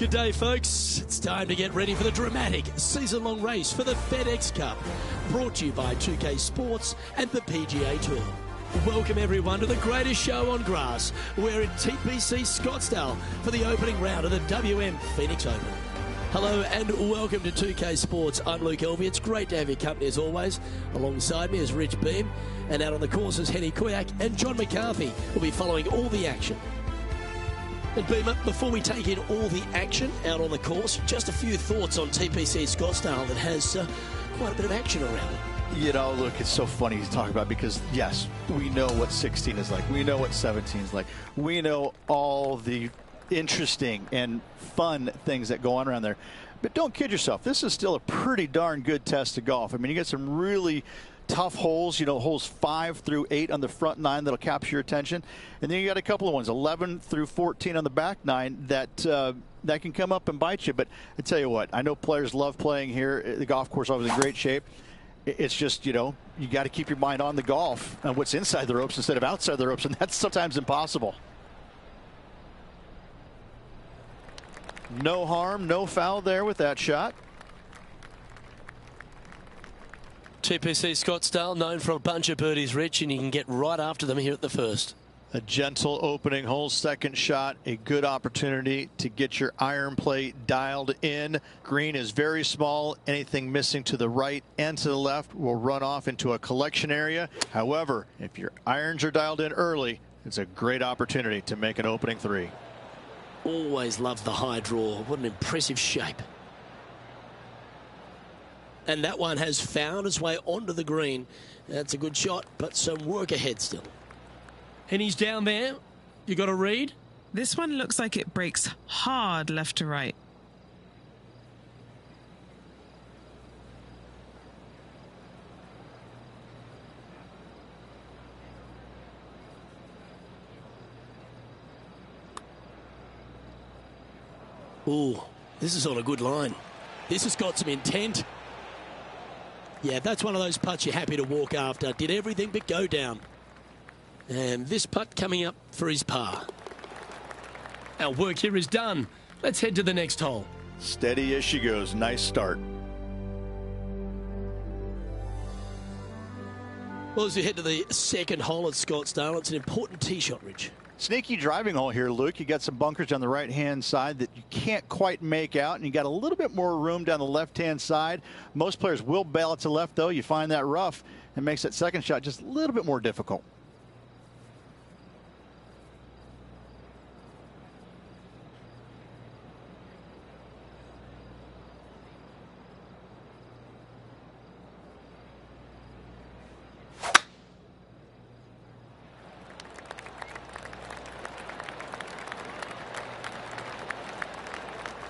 Good day, folks. It's time to get ready for the dramatic season-long race for the FedEx Cup, brought to you by 2K Sports and the PGA Tour. Welcome, everyone, to the greatest show on grass. We're in TPC Scottsdale for the opening round of the WM Phoenix Open. Hello and welcome to 2K Sports. I'm Luke Elvey. It's great to have your company as always. Alongside me is Rich Beam, and out on the courses, Henny Kuyak and John McCarthy will be following all the action. And Beamer, before we take in all the action out on the course, just a few thoughts on TPC Scottsdale that has quite a bit of action around it. You know, look, it's so funny to talk about because, yes, we know what 16 is like. We know what 17 is like. We know all the interesting and fun things that go on around there. But don't kid yourself. This is still a pretty darn good test of golf. I mean, you get some really tough holes, you know, holes 5 through 8 on the front 9 that'll capture your attention. And then you got a couple of ones, 11 through 14 on the back 9 that can come up and bite you. But I tell you what, I know players love playing here. The golf course is always in great shape. It's just, you know, you got to keep your mind on the golf and what's inside the ropes instead of outside the ropes, and that's sometimes impossible. No harm, no foul there with that shot. TPC Scottsdale, known for a bunch of birdies, Rich, and you can get right after them here at the first. A gentle opening hole, second shot, a good opportunity to get your iron play dialed in. Green is very small. Anything missing to the right and to the left will run off into a collection area. However, if your irons are dialed in early, it's a great opportunity to make an opening 3. Always loved the high draw. What an impressive shape. And that one has found its way onto the green. That's a good shot, but some work ahead still. And he's down there. You got a read? This one looks like it breaks hard left to right. Ooh, this is on a good line. This has got some intent. Yeah, that's one of those putts you're happy to walk after. Did everything but go down. And this putt coming up for his par. Our work here is done. Let's head to the next hole. Steady as she goes. Nice start. Well, as we head to the second hole at Scottsdale, it's an important tee shot, Rich. Sneaky driving hole here, Luke. You got some bunkers on the right-hand side that you can't quite make out, and you got a little bit more room down the left-hand side. Most players will bail it to left, though. You find that rough and makes that second shot just a little bit more difficult.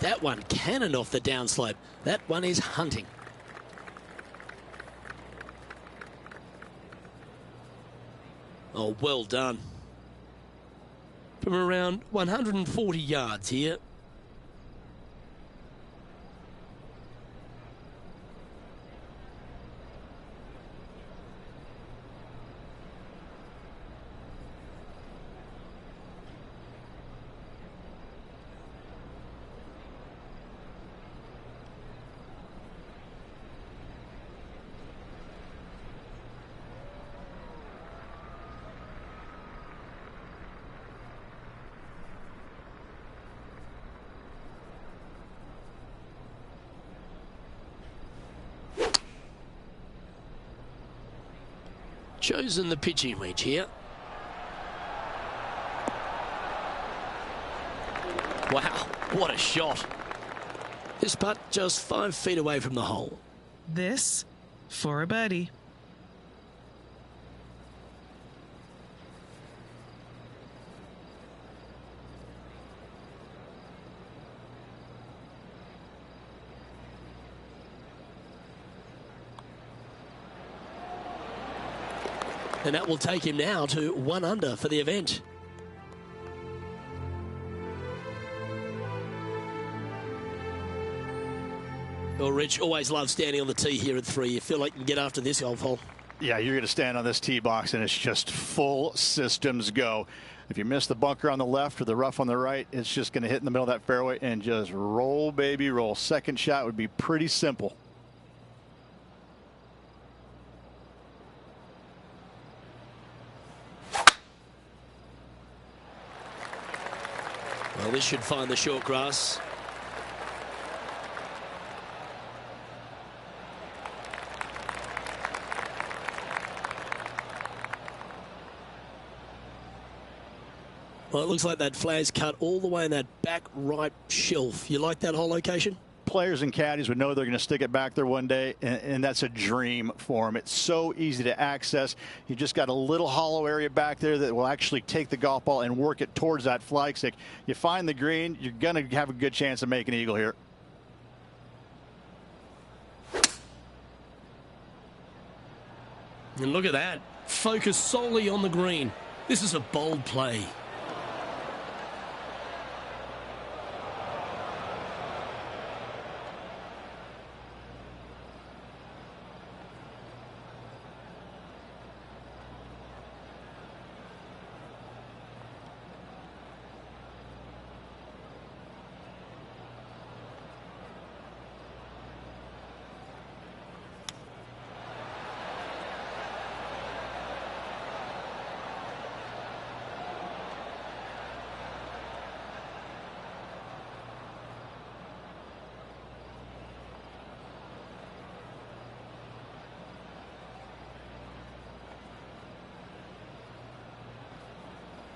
That one cannoned off the downslope. That one is hunting. Oh, well done. From around 140 yards here. Chosen the pitching wedge here. Wow, what a shot. This putt just 5 feet away from the hole. This for a birdie. And that will take him now to 1 under for the event. Well, Rich, always love standing on the tee here at 3. You feel like you can get after this golf hole. Yeah, you're going to stand on this tee box, and it's just full systems go. If you miss the bunker on the left or the rough on the right, it's just going to hit in the middle of that fairway and just roll, baby, roll. Second shot would be pretty simple. Well, this should find the short grass. Well, it looks like that flag's cut all the way in that back right shelf. You like that whole location? Players and caddies would know they're going to stick it back there one day, and that's a dream for them. It's so easy to access. You just got a little hollow area back there that will actually take the golf ball and work it towards that flag stick. You find the green, you're going to have a good chance of making an eagle here. And look at that. Focus solely on the green. This is a bold play.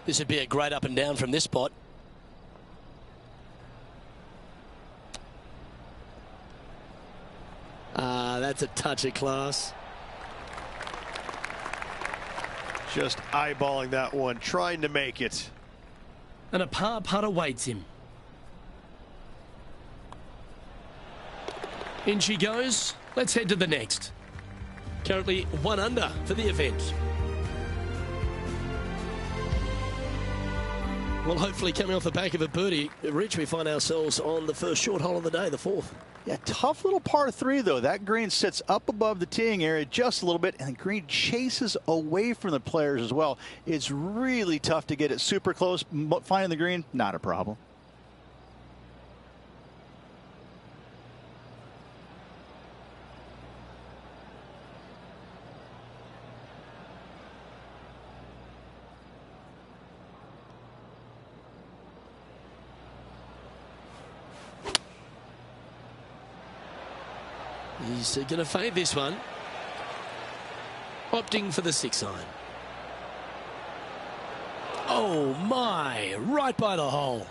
This would be a great up and down from this spot. That's a touch of class. Just eyeballing that one, trying to make it. And a par putt awaits him. In she goes. Let's head to the next. Currently 1 under for the event. Well, hopefully coming off the back of a birdie, Rich, we find ourselves on the first short hole of the day, the 4th. Yeah, tough little par 3, though. That green sits up above the teeing area just a little bit, and the green chases away from the players as well. It's really tough to get it super close. Finding the green, not a problem. He's going to fade this one. Opting for the 6 iron. Oh my, right by the hole.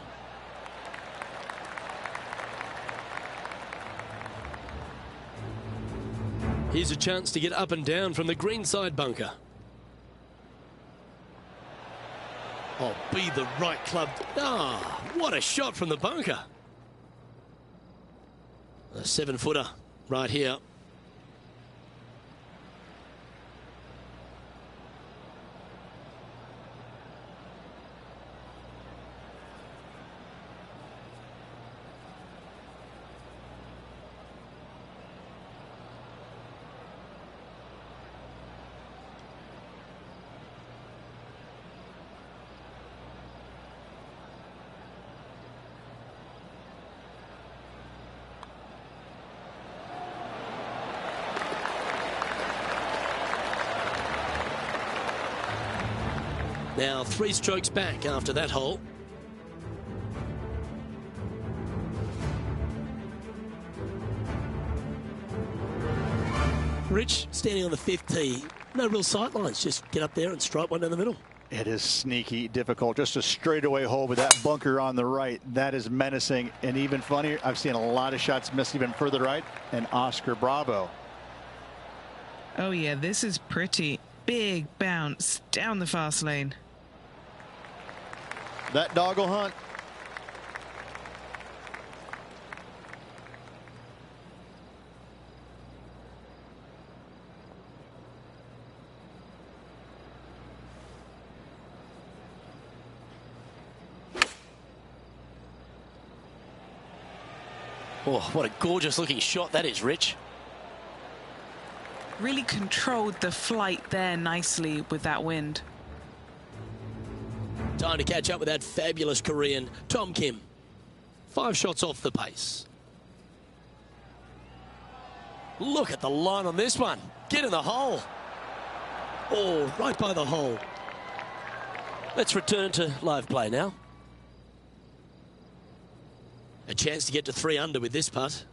Here's a chance to get up and down from the greenside bunker. Oh, be the right club. Ah, what a shot from the bunker. A 7-footer. Right here. Now 3 strokes back after that hole. Rich, standing on the 5th tee, no real sight lines, just get up there and strike one down the middle. It is sneaky difficult. Just a straightaway hole with that bunker on the right. That is menacing. And even funnier, I've seen a lot of shots miss even further right. And Oscar Bravo. Oh, yeah, this is pretty. Big bounce down the fast lane. That dog will hunt. Oh, what a gorgeous looking shot that is, Rich. Really controlled the flight there nicely with that wind. Time to catch up with that fabulous Korean, Tom Kim. 5 shots off the pace. Look at the line on this one. Get in the hole. Oh, right by the hole. Let's return to live play now. A chance to get to 3 under with this putt.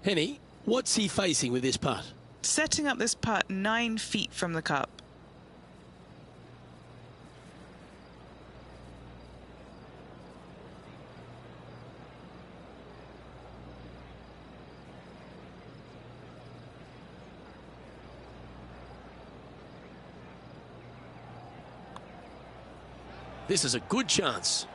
Henny, what's he facing with this putt? Setting up this putt 9 feet from the cup. This is a good chance.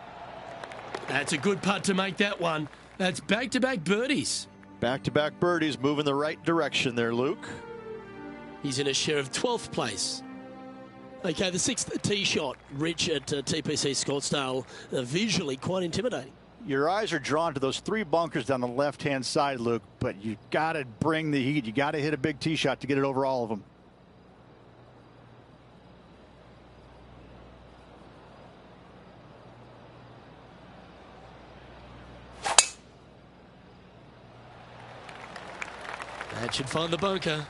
That's a good putt to make that one. That's back-to-back birdies. Back-to-back birdies, moving the right direction there, Luke. He's in a share of 12th place. Okay, the 6th tee shot, Rich at TPC Scottsdale, visually quite intimidating. Your eyes are drawn to those 3 bunkers down the left-hand side, Luke, but you got to bring the heat. You got to hit a big tee shot to get it over all of them. That should find the bunker.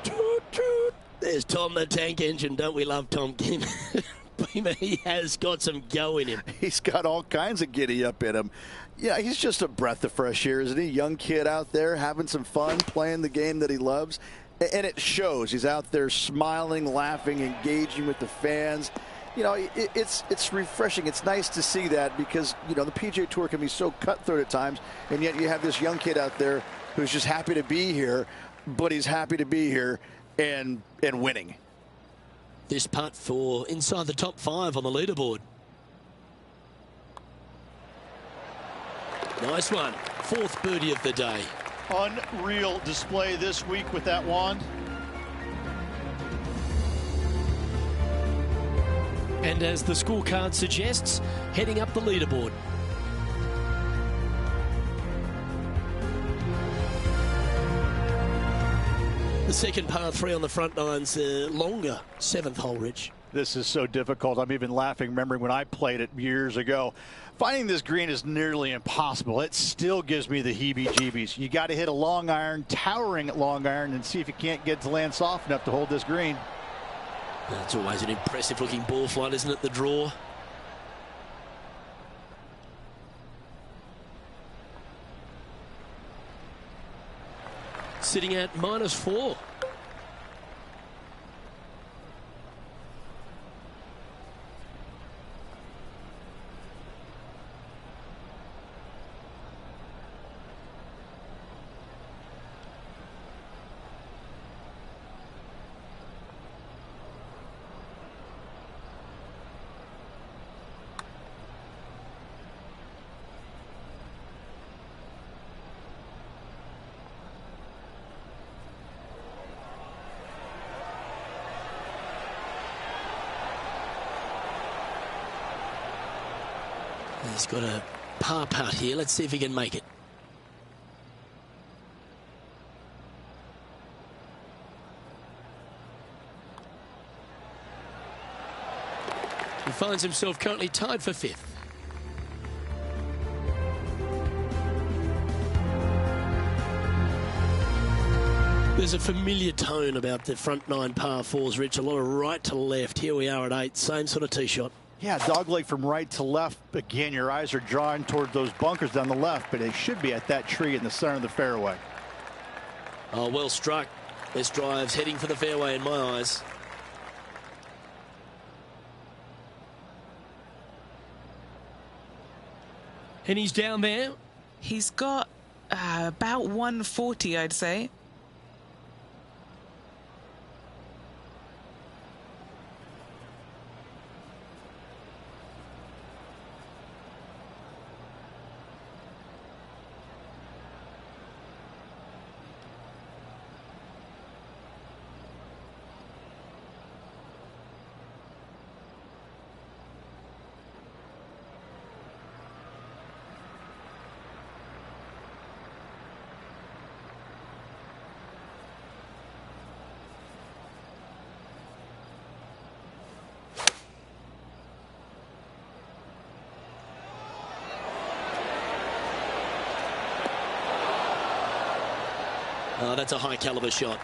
Toot, toot. There's Tom the Tank Engine. Don't we love Tom Kim? He has got some go in him. He's got all kinds of giddy up in him. Yeah, he's just a breath of fresh air, isn't he? Young kid out there having some fun, playing the game that he loves. And it shows. He's out there smiling, laughing, engaging with the fans. You know, it's refreshing. It's nice to see that because, you know, the PGA Tour can be so cutthroat at times, and yet you have this young kid out there who's just happy to be here, but he's happy to be here and winning. This putt for inside the top 5 on the leaderboard. Nice one. 4th birdie of the day. Unreal display this week with that wand. And as the scorecard suggests, heading up the leaderboard. The second par 3 on the front nine's longer 7th hole, Rich. This is so difficult. I'm even laughing, remembering when I played it years ago. Finding this green is nearly impossible. It still gives me the heebie-jeebies. You got to hit a long iron, towering long iron, and see if you can't get to land soft enough to hold this green. That's always an impressive looking ball flight, isn't it, the draw? Sitting at -4. He's got a par putt here. Let's see if he can make it. He finds himself currently tied for 5th. There's a familiar tone about the front 9 par 4s, Rich. A lot of right to left. Here we are at 8. Same sort of tee shot. Yeah, dogleg from right to left. Again, your eyes are drawn toward those bunkers down the left, but they should be at that tree in the center of the fairway. Oh, well struck. This drive's heading for the fairway in my eyes. And he's down there. He's got about 140, I'd say. Oh, that's a high caliber shot.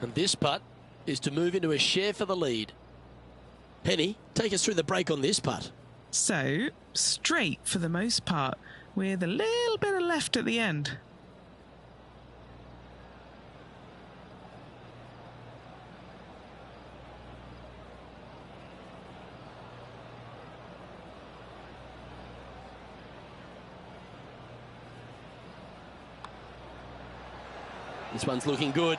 And this putt is to move into a share for the lead. Penny, take us through the break on this putt. So, straight for the most part, with a little bit of left at the end. This one's looking good.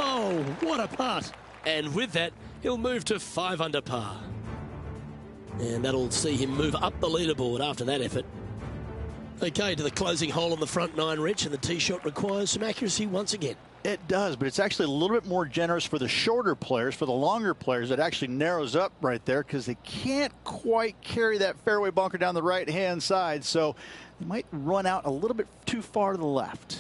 Oh, what a putt. And with that, he'll move to 5 under par. And that'll see him move up the leaderboard after that effort. Okay, to the closing hole on the front 9, Rich, and the tee shot requires some accuracy once again. It does, but it's actually a little bit more generous for the shorter players. For the longer players, it actually narrows up right there because they can't quite carry that fairway bunker down the right-hand side, so they might run out a little bit too far to the left.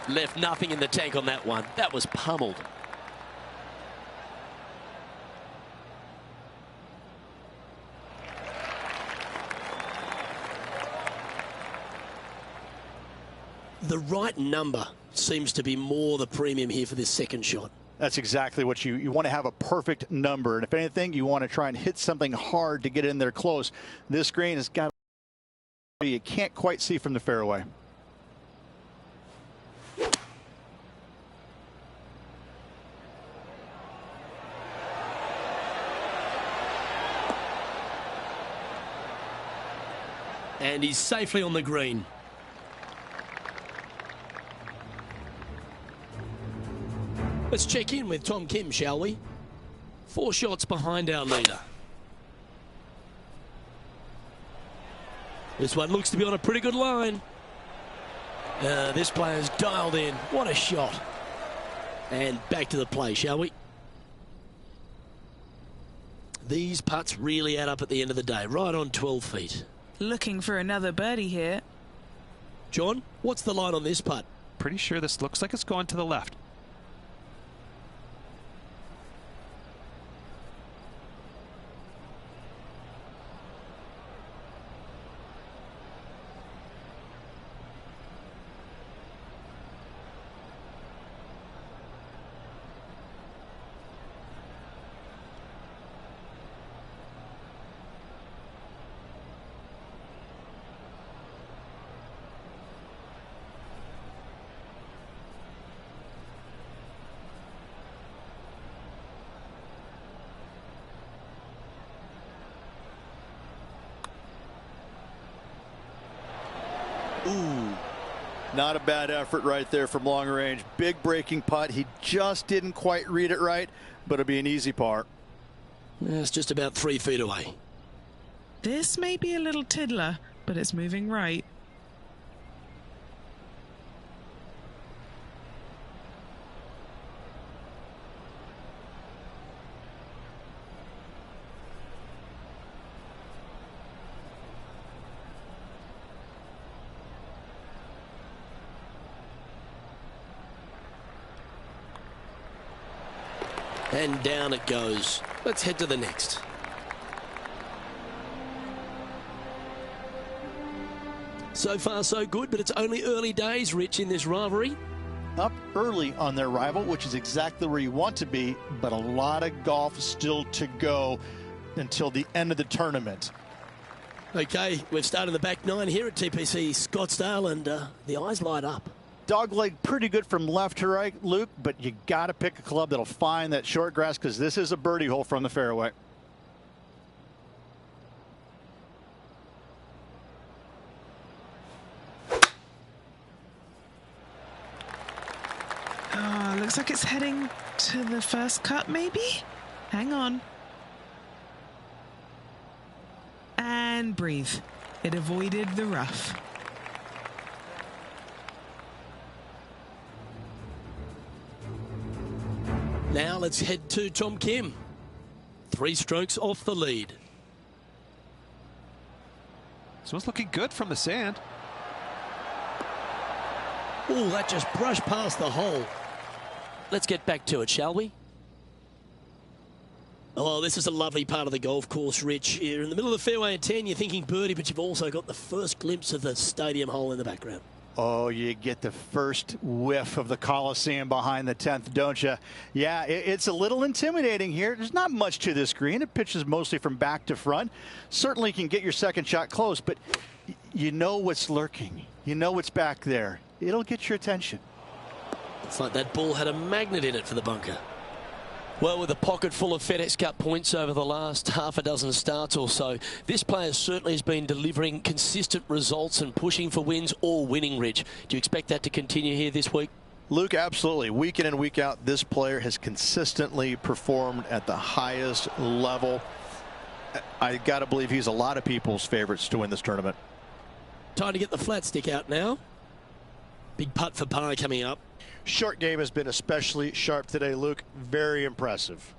Left nothing in the tank on that one. That was pummeled. The right number seems to be more the premium here for this second shot. That's exactly what you want to have a perfect number. And if anything, you want to try and hit something hard to get in there close. This green has got, you can't quite see from the fairway. And he's safely on the green. Let's check in with Tom Kim, shall we? 4 shots behind our leader. This one looks to be on a pretty good line. This player's dialed in. What a shot. And back to the play, shall we? These putts really add up at the end of the day, right on 12 feet. Looking for another birdie here. John, what's the line on this putt? Pretty sure this looks like it's going to the left. Ooh, not a bad effort right there from long range. Big breaking putt. He just didn't quite read it right, but it'll be an easy par. It's just about 3 feet away. This may be a little tiddler, but it's moving right. And down it goes. Let's head to the next. So far so good, but it's only early days, Rich, in this rivalry. Up early on their rival, which is exactly where you want to be, but a lot of golf still to go until the end of the tournament. Okay, we've started the back 9 here at TPC Scottsdale, and the eyes light up. Dogleg pretty good from left to right, Luke, but you got to pick a club that'll find that short grass because this is a birdie hole from the fairway. Oh, looks like it's heading to the first cut, maybe? Hang on. And breathe. It avoided the rough. Now let's head to Tom Kim. 3 strokes off the lead. This one's looking good from the sand. Oh, that just brushed past the hole. Let's get back to it, shall we? Oh, this is a lovely part of the golf course, Rich. You're in the middle of the fairway at 10, you're thinking birdie, but you've also got the first glimpse of the stadium hole in the background. Oh, you get the first whiff of the Coliseum behind the 10th, don't you? Yeah, it's a little intimidating here. There's not much to this green. It pitches mostly from back to front. Certainly can get your second shot close, but you know what's lurking. You know what's back there. It'll get your attention. It's like that ball had a magnet in it for the bunker. Well, with a pocket full of FedEx Cup points over the last half a dozen starts or so, this player certainly has been delivering consistent results and pushing for wins or winning, Rich. Do you expect that to continue here this week? Luke, absolutely. Week in and week out, this player has consistently performed at the highest level. I got to believe he's a lot of people's favorites to win this tournament. Time to get the flat stick out now. Big putt for par coming up. Short game has been especially sharp today, Luke. Very impressive.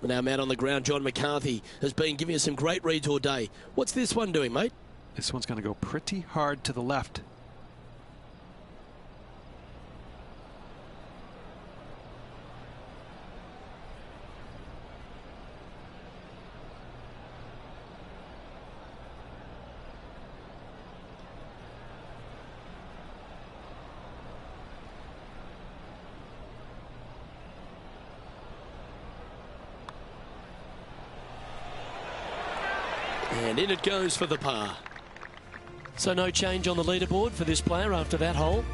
And our man on the ground, John McCarthy, has been giving us some great reads all day. What's this one doing, mate? This one's going to go pretty hard to the left. And in it goes for the par. So no change on the leaderboard for this player after that hole.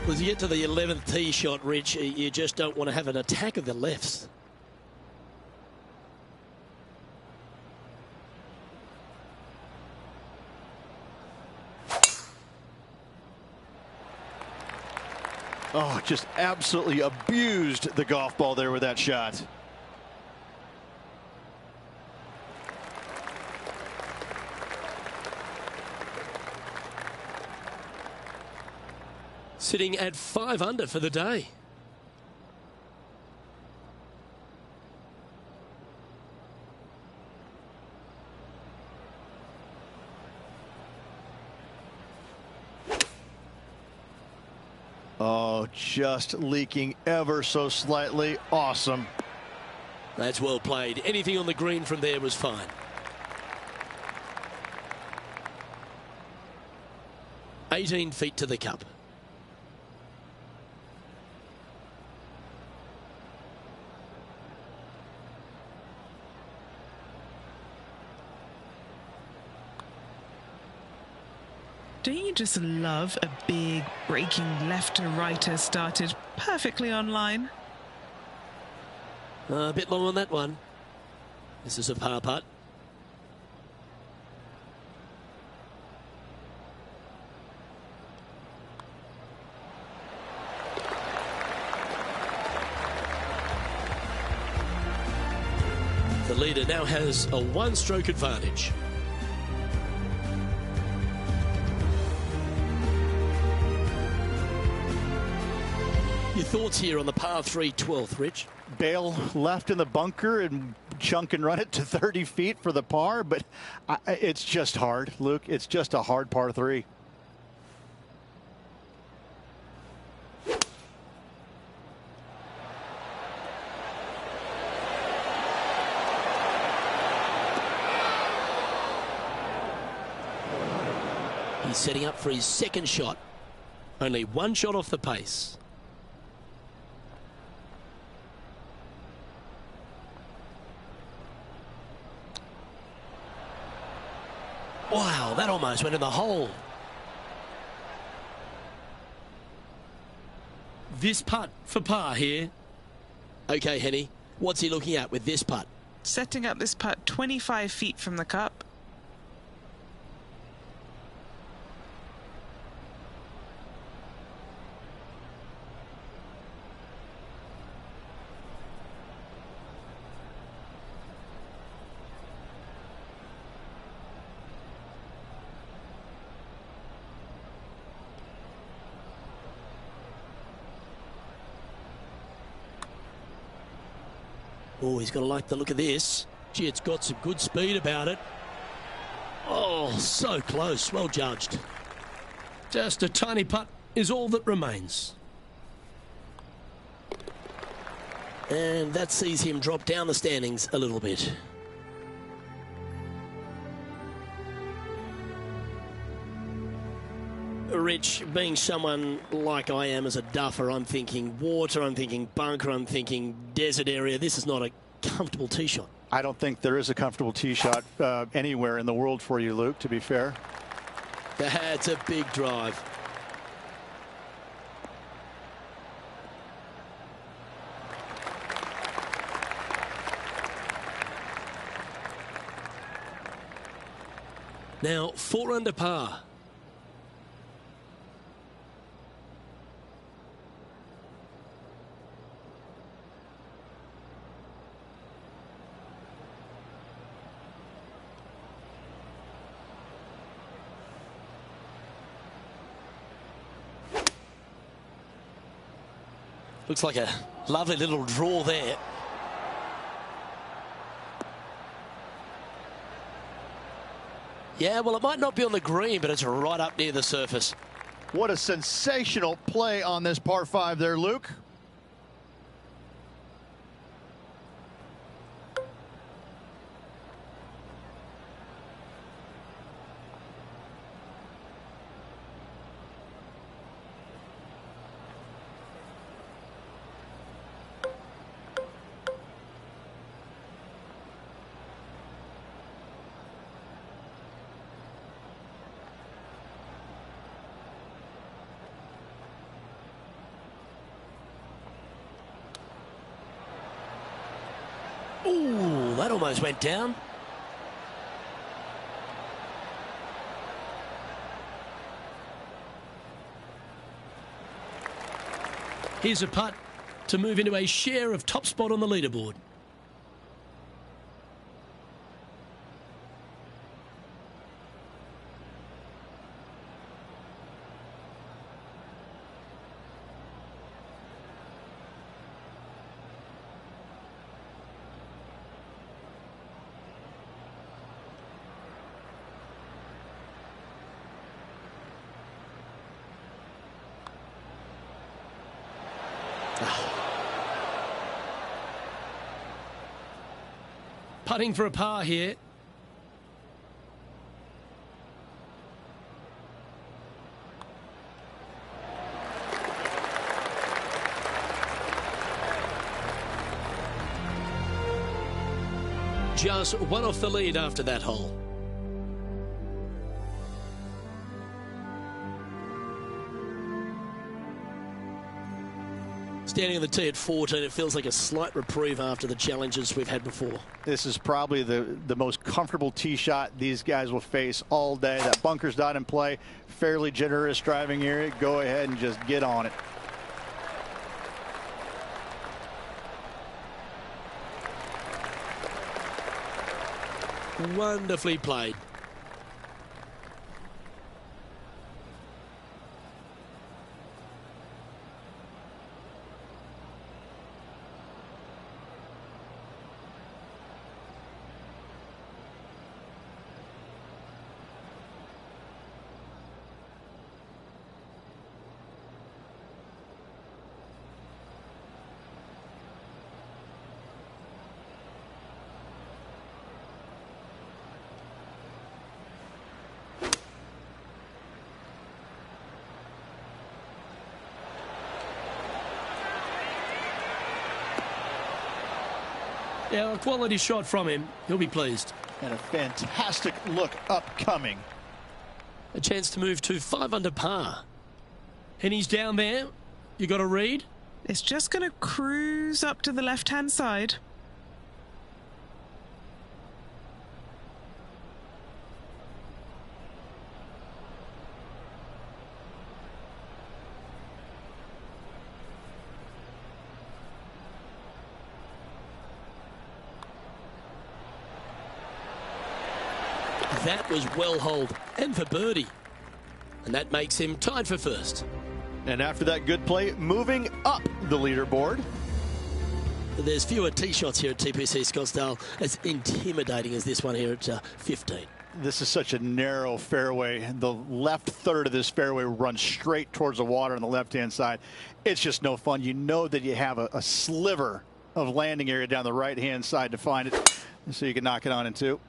As you get to the 11th tee shot, Rich, you just don't want to have an attack of the lefts. Oh, just absolutely abused the golf ball there with that shot. Sitting at 5 under for the day. Oh, just leaking ever so slightly. Awesome. That's well played. Anything on the green from there was fine. $18 feet to the cup. Don't you just love a big breaking left to righter started perfectly online? A bit long on that one. This is a par putt. The leader now has a 1-stroke advantage. Your thoughts here on the par 3 12th, Rich? Bail left in the bunker and chunk and run it to 30 feet for the par, but it's just hard, Luke. It's just a hard par 3. He's setting up for his second shot. Only 1 shot off the pace. Wow, that almost went in the hole. This putt for par here. Okay, Henny, what's he looking at with this putt? Setting up this putt 25 feet from the cup. Oh, he's got to like the look of this. Gee, it's got some good speed about it. Oh, so close. Well judged. Just a tiny putt is all that remains. And that sees him drop down the standings a little bit. Rich, being someone like I am as a duffer, I'm thinking water, I'm thinking bunker, I'm thinking desert area. This is not a comfortable tee shot. I don't think there is a comfortable tee shot anywhere in the world for you, Luke, to be fair. That's a big drive. Now, 4 under par. Looks like a lovely little draw there. Yeah, well, it might not be on the green, but it's right up near the surface. What a sensational play on this par 5 there, Luke. Ooh, that almost went down. Here's a putt to move into a share of top spot on the leaderboard. Putting for a par here. Just one off the lead after that hole. Standing on the tee at 14, it feels like a slight reprieve after the challenges we've had before. This is probably the most comfortable tee shot these guys will face all day. That bunker's not in play. Fairly generous driving area. Go ahead and just get on it. Wonderfully played. Yeah, a quality shot from him. He'll be pleased. And a fantastic look upcoming. A chance to move to 5 under par. And he's down there. You got to read. It's just going to cruise up to the left-hand side. That was well holed, and for birdie. And that makes him tied for first. And after that good play, moving up the leaderboard. There's fewer tee shots here at TPC Scottsdale as intimidating as this one here at 15. This is such a narrow fairway. The left third of this fairway runs straight towards the water on the left-hand side. It's just no fun. You know that you have a sliver of landing area down the right-hand side to find it, so you can knock it on in two.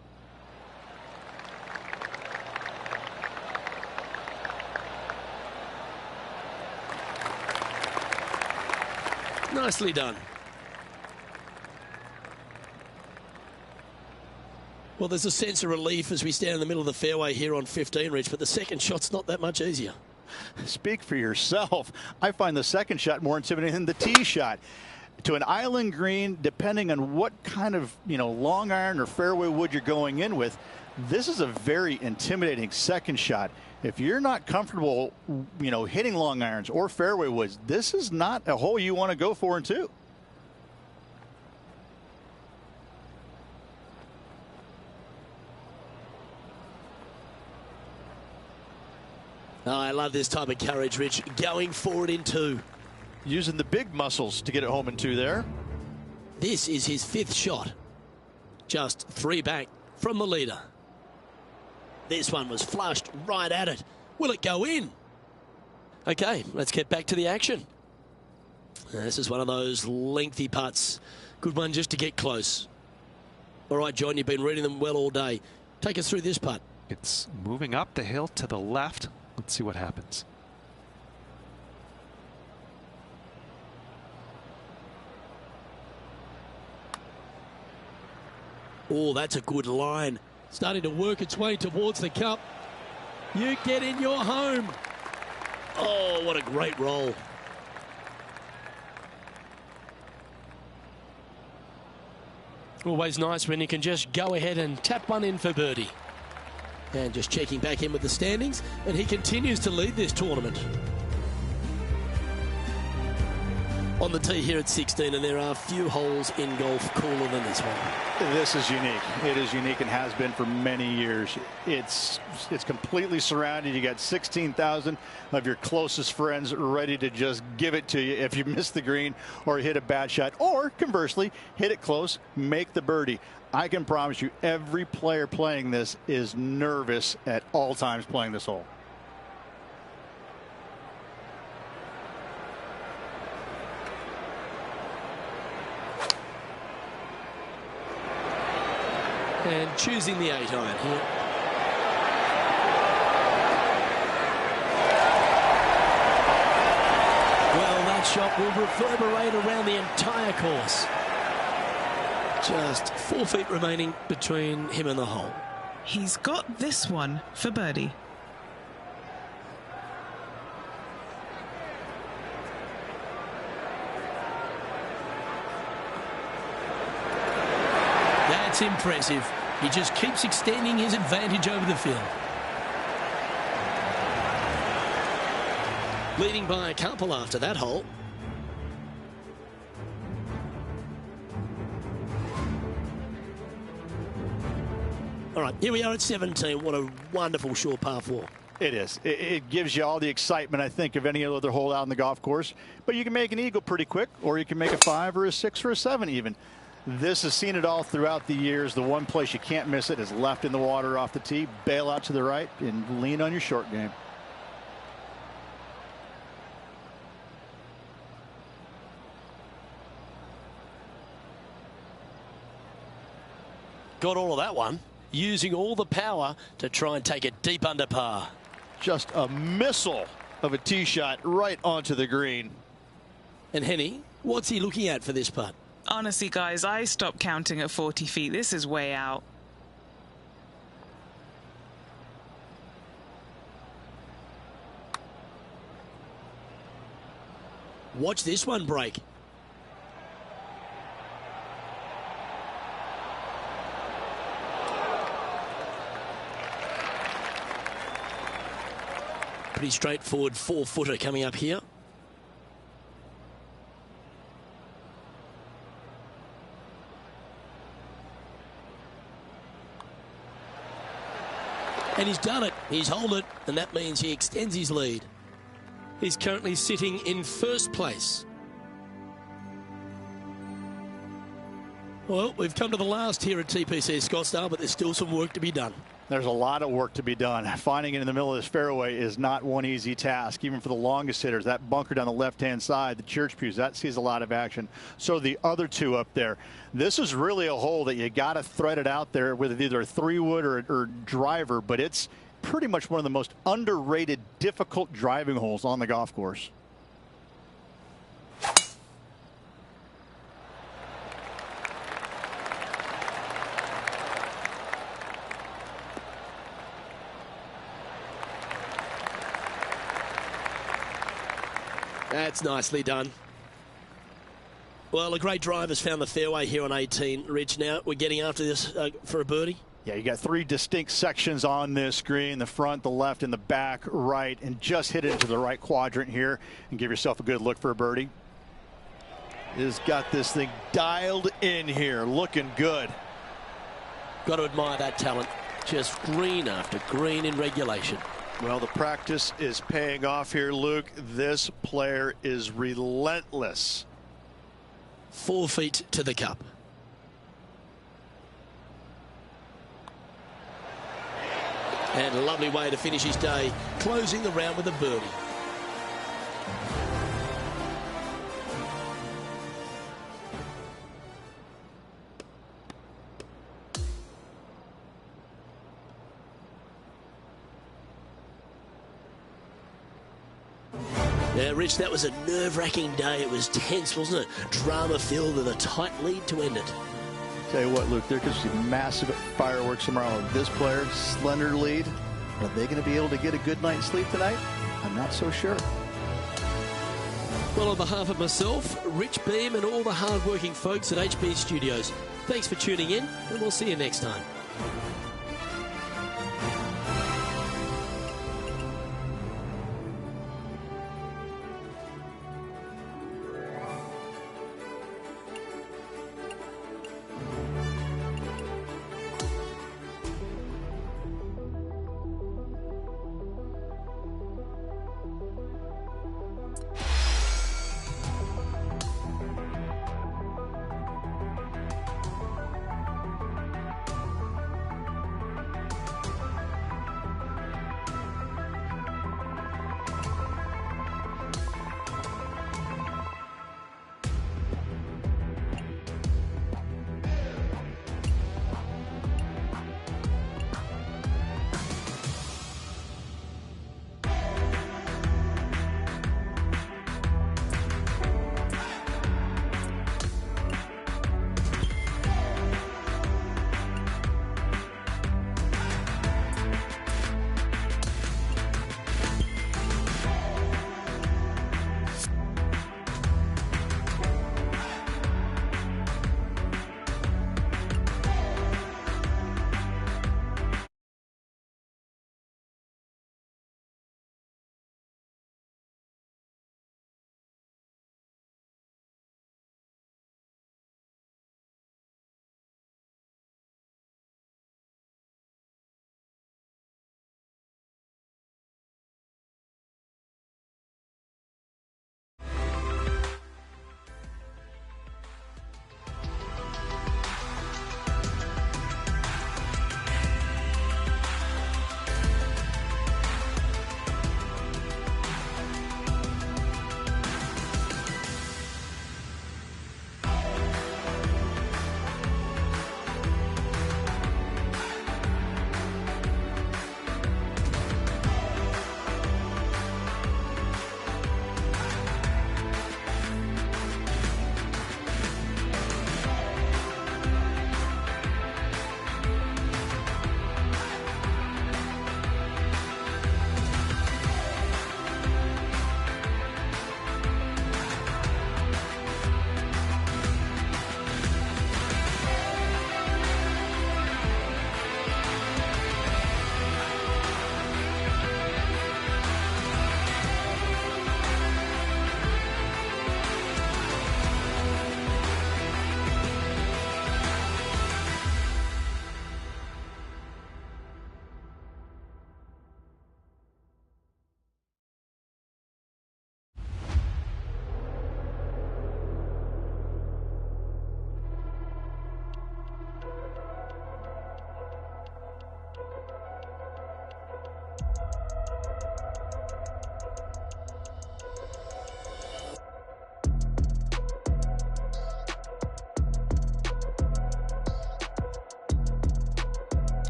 Nicely done. Well, there's a sense of relief as we stand in the middle of the fairway here on 15, Rich, but the second shot's not that much easier. Speak for yourself. I find the second shot more intimidating than the tee shot. To an island green, depending on what kind of, long iron or fairway wood you're going in with, this is a very intimidating second shot. If you're not comfortable, hitting long irons or fairway woods, this is not a hole you want to go for in two. Oh, I love this type of courage, Rich. Going forward in two. Using the big muscles to get it home in two there. This is his fifth shot. Just 3 back from the leader. This one was flushed right at it. Will it go in? Okay, let's get back to the action. This is one of those lengthy putts. Good one just to get close. All right, John, you've been reading them well all day. Take us through this putt. It's moving up the hill to the left. Let's see what happens. Oh, that's a good line. Starting to work its way towards the cup. You get in your home. Oh, what a great roll. Always nice when you can just go ahead and tap one in for birdie. And just checking back in with the standings, and he continues to lead this tournament. On the tee here at 16, and there are few holes in golf cooler than this one. This is unique. It is unique and has been for many years. It's completely surrounded. You got 16,000 of your closest friends ready to just give it to you if you miss the green or hit a bad shot, or conversely, hit it close, make the birdie. I can promise you every player playing this is nervous at all times playing this hole. And choosing the 8-iron here. Well, that shot will reverberate around the entire course. Just 4 feet remaining between him and the hole. He's got this one for birdie. That's impressive. He just keeps extending his advantage over the field. Leading by a couple after that hole. All right, here we are at 17. What a wonderful short par 4. It is. It gives you all the excitement, I think, of any other hole out in the golf course. But you can make an eagle pretty quick, or you can make a 5 or a 6 or a 7 even. This has seen it all throughout the years. The one place you can't miss it is left in the water off the tee. Bail out to the right and lean on your short game. Got all of that one. Using all the power to try and take it deep under par. Just a missile of a tee shot right onto the green. And Henny, what's he looking at for this putt? Honestly, guys, I stopped counting at 40 feet. This is way out. Watch this one break. Pretty straightforward 4-footer coming up here. And he's done it. He's holed it, and that means he extends his lead. He's currently sitting in first place. Well, we've come to the last here at TPC Scottsdale, but there's still some work to be done. There's a lot of work to be done. Finding it in the middle of this fairway is not one easy task, even for the longest hitters. That bunker down the left-hand side, the church pews, that sees a lot of action. So the other two up there. This is really a hole that you got to thread it out there with either a 3-wood or driver, but it's pretty much one of the most underrated, difficult driving holes on the golf course. That's nicely done. Well, a great driver's found the fairway here on 18. Rich, now we're getting after this for a birdie. Yeah, you got 3 distinct sections on this green, the front, the left, and the back right, and just hit it into the right quadrant here and give yourself a good look for a birdie. Has got this thing dialed in here, looking good. Got to admire that talent. Just green after green in regulation. Well, the practice is paying off here, Luke. This player is relentless. 4 feet to the cup. And a lovely way to finish his day, closing the round with a birdie. Yeah, Rich, that was a nerve-wracking day. It was tense, wasn't it? Drama-filled with a tight lead to end it. Tell you what, Luke, there could be massive fireworks tomorrow. This player, slender lead, are they going to be able to get a good night's sleep tonight? I'm not so sure. Well, on behalf of myself, Rich Beam, and all the hard-working folks at HP Studios, thanks for tuning in, and we'll see you next time.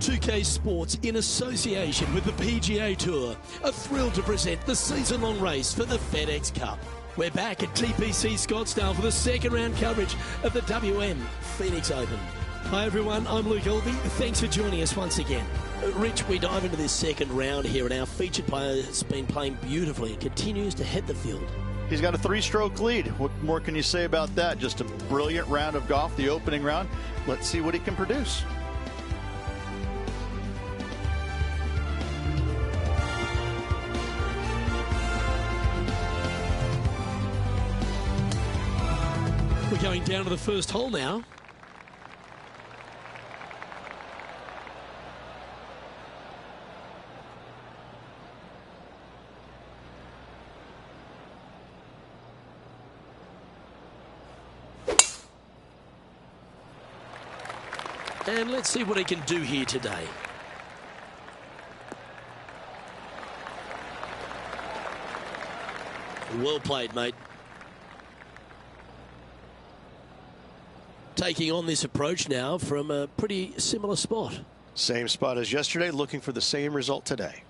2K Sports, in association with the PGA Tour, are thrilled to present the season-long race for the FedEx Cup. We're back at TPC Scottsdale for the second round coverage of the WM Phoenix Open. Hi everyone, I'm Luke Elvey. Thanks for joining us once again. Rich, we dive into this second round here, and our featured player has been playing beautifully and continues to head the field. He's got a 3-stroke lead. What more can you say about that? Just a brilliant round of golf, the opening round. Let's see what he can produce. We're going down to the first hole now. And let's see what he can do here today. Well played, mate. Taking on this approach now from a pretty similar spot. Same spot as yesterday, looking for the same result today.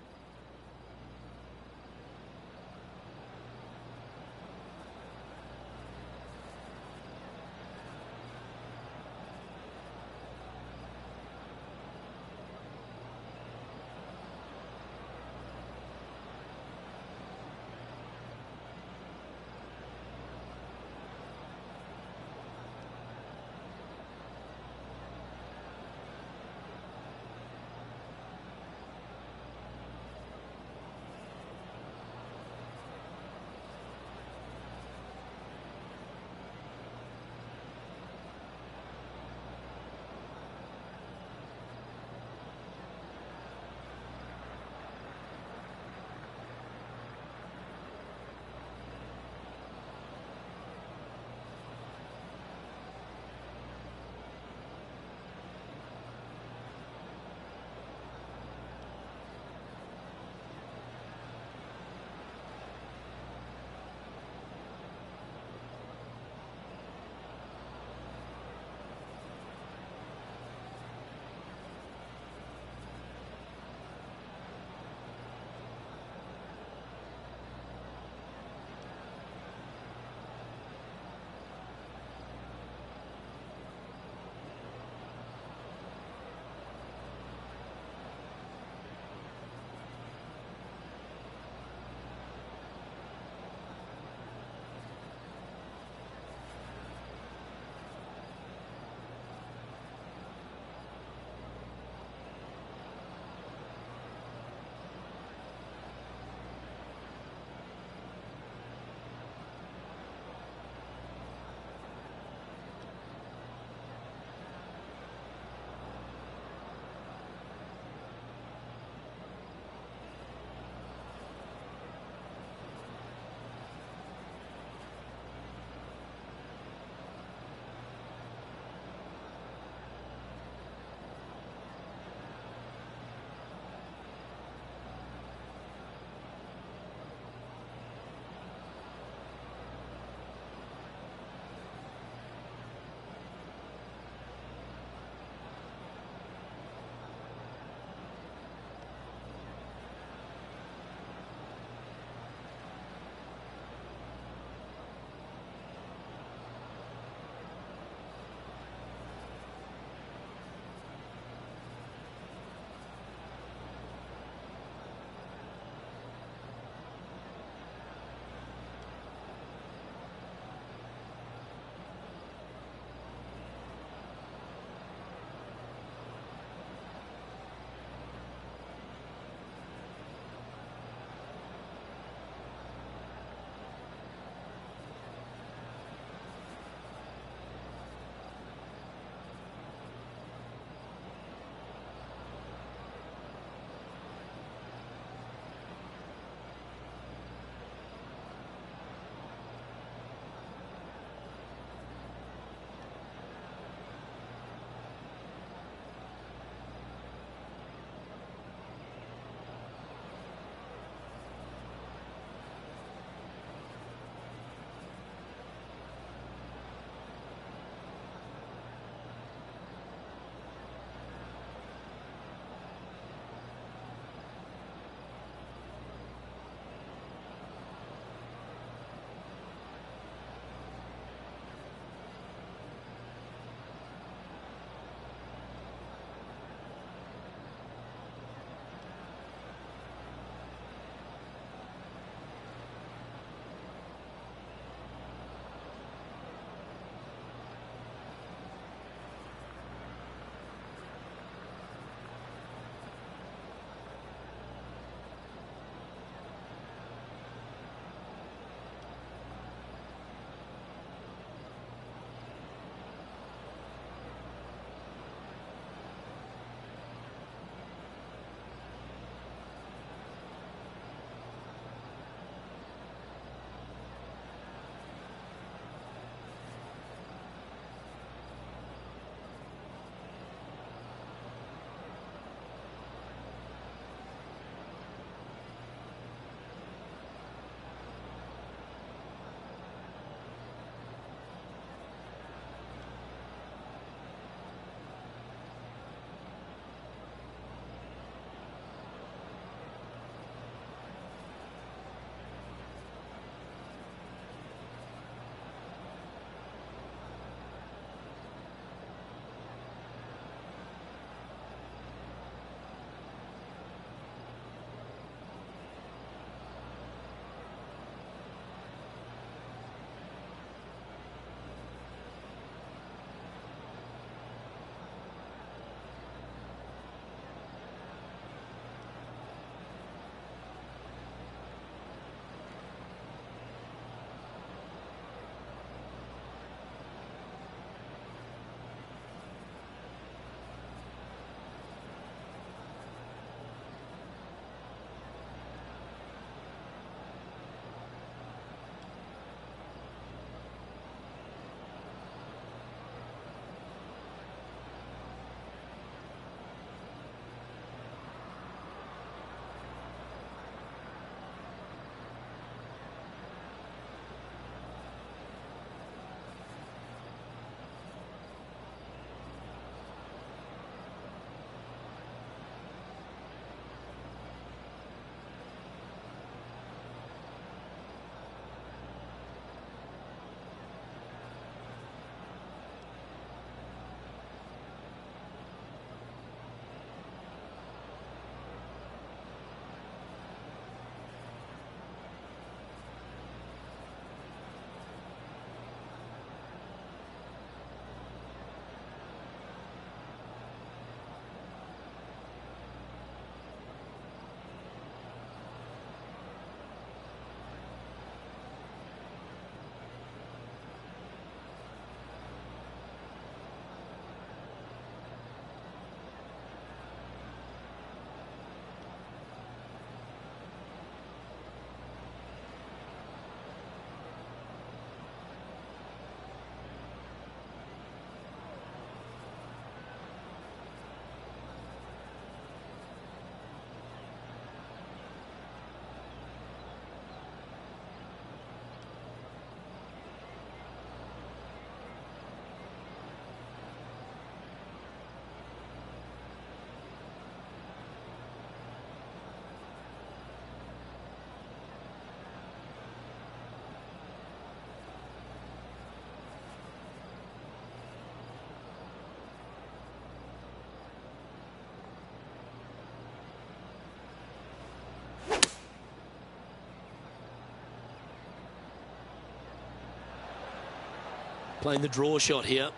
Playing the draw shot here.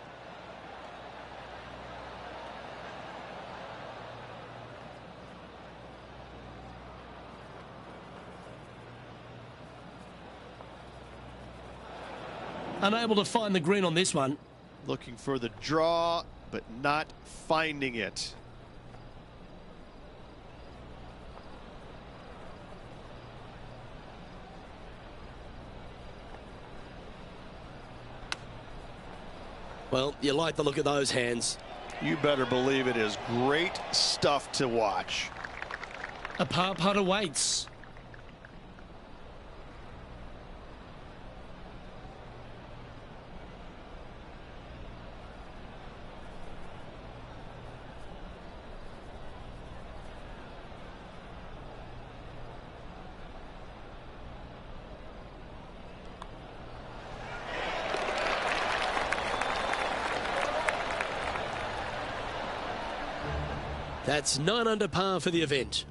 Unable to find the green on this one. Looking for the draw, but not finding it. Well, you like the look of those hands. You better believe it is great stuff to watch. A par putt awaits. That's 9 under par for the event.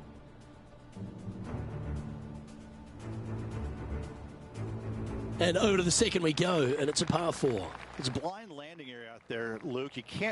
And over to the second we go, and it's a par 4. It's a blind landing area out there, Luke. You can't